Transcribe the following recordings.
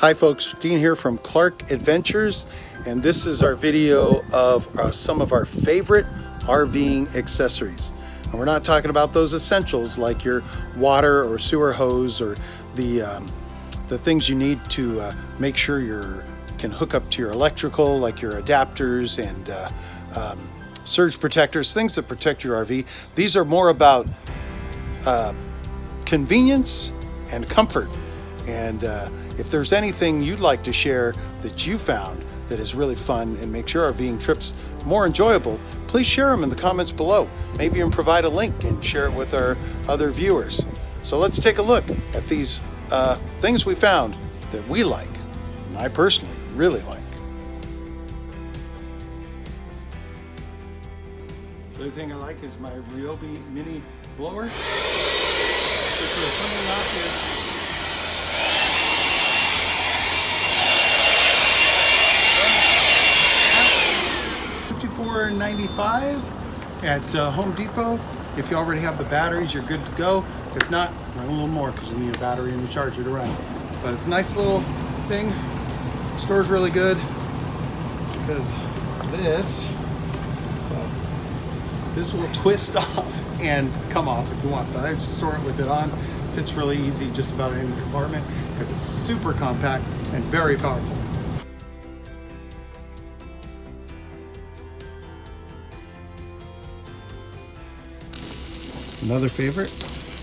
Hi folks, Dean here from Clark Adventures, and this is our video of some of our favorite RVing accessories. And we're not talking about those essentials like your water or sewer hose or the things you need to make sure you can hook up to your electrical, like your adapters and surge protectors, things that protect your RV. These are more about convenience and comfort. And if there's anything you'd like to share that you found that is really fun and makes your RVing trips more enjoyable, please share them in the comments below. Maybe even provide a link and share it with our other viewers. So let's take a look at these things we found that we like, and I personally really like. The other thing I like is my Ryobi Minnie blower. $54.95 at Home Depot. If you already have the batteries, you're good to go. If not, run a little more because you need a battery and a charger to run. But it's a nice little thing. Stores really good because this will twist off and come off if you want, but I just store it with it on. Fits really easy just about any compartment because it's super compact and very powerful. Another favorite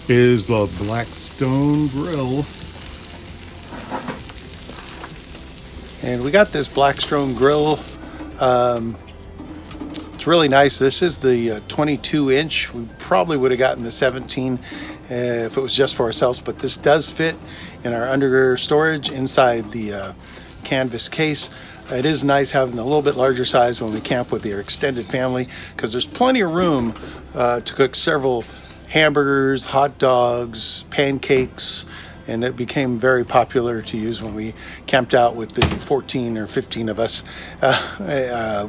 is the Blackstone Griddle. And we got this Blackstone Griddle. It's really nice. This is the 22 inch. We probably would have gotten the 17 if it was just for ourselves, but this does fit in our under storage inside the canvas case. It is nice having a little bit larger size when we camp with your extended family because there's plenty of room to cook several hamburgers, hot dogs, pancakes, and it became very popular to use when we camped out with the 14 or 15 of us.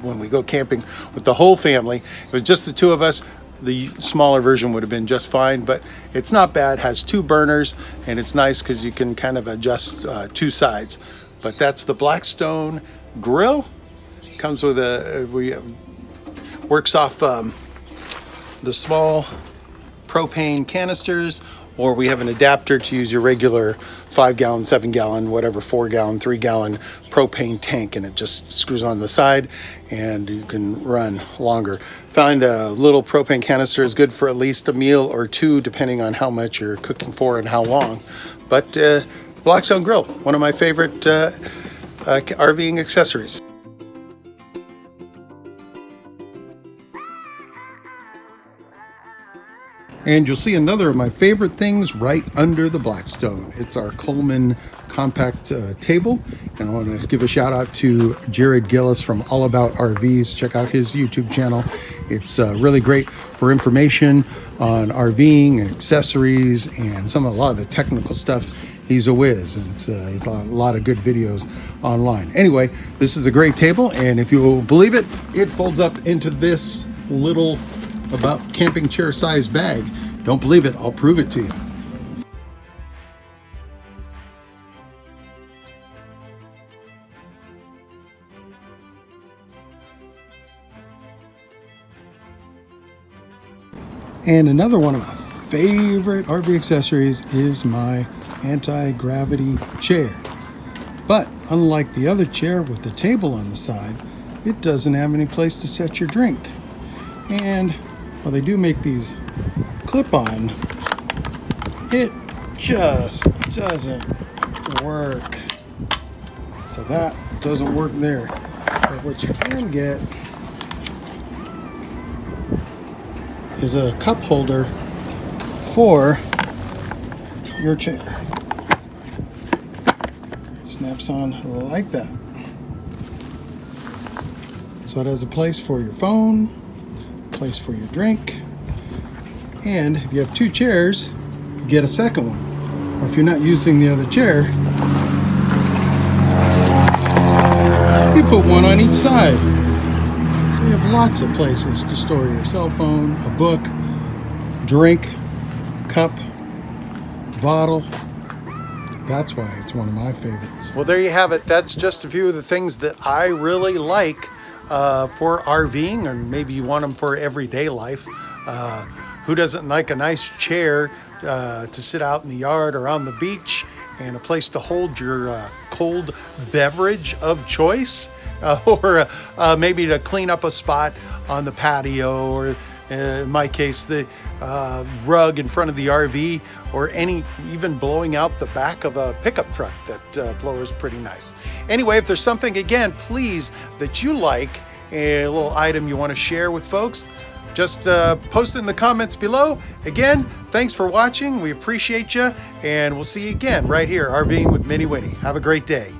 When we go camping with the whole family, it was just the two of us. The smaller version would have been just fine, but it's not bad. It has two burners, and it's nice because you can kind of adjust two sides. But that's the Blackstone Grill. Comes with works off the small propane canisters, or we have an adapter to use your regular 5-gallon, 7-gallon, whatever, 4-gallon, 3-gallon propane tank, and it just screws on the side and you can run longer. Find a little propane canister is good for at least a meal or two, depending on how much you're cooking for and how long. But Blackstone Grill, one of my favorite RVing accessories. And you'll see another of my favorite things right under the Blackstone. It's our Coleman compact table. And I want to give a shout out to Jared Gillis from All About RVs. Check out his YouTube channel. It's really great for information on RVing and accessories and a lot of the technical stuff. He's a whiz, and he's a lot of good videos online. Anyway, this is a great table, and if you will believe it, it folds up into this little about camping chair size bag. Don't believe it? I'll prove it to you. And another one of my favorite RV accessories is my anti-gravity chair. But unlike the other chair with the table on the side, it doesn't have any place to set your drink. And while they do make these clip-on, it just doesn't work. So that doesn't work there. But what you can get is a cup holder for your chair. It snaps on like that. So it has a place for your phone, place for your drink, and if you have two chairs, you get a second one. Or if you're not using the other chair, you put one on each side. So you have lots of places to store your cell phone, a book, drink, cup, bottle. That's why it's one of my favorites. Well, there you have it. That's just a few of the things that I really like for RVing, or maybe you want them for everyday life. Who doesn't like a nice chair to sit out in the yard or on the beach, and a place to hold your cold beverage of choice, or maybe to clean up a spot on the patio, or in my case, the rug in front of the RV, or even blowing out the back of a pickup truck that blows pretty nice. Anyway, if there's something, again, please, that you like, a little item you want to share with folks, just post it in the comments below. Again, thanks for watching. We appreciate you, and we'll see you again right here, RVing with Minnie Winnie. Have a great day.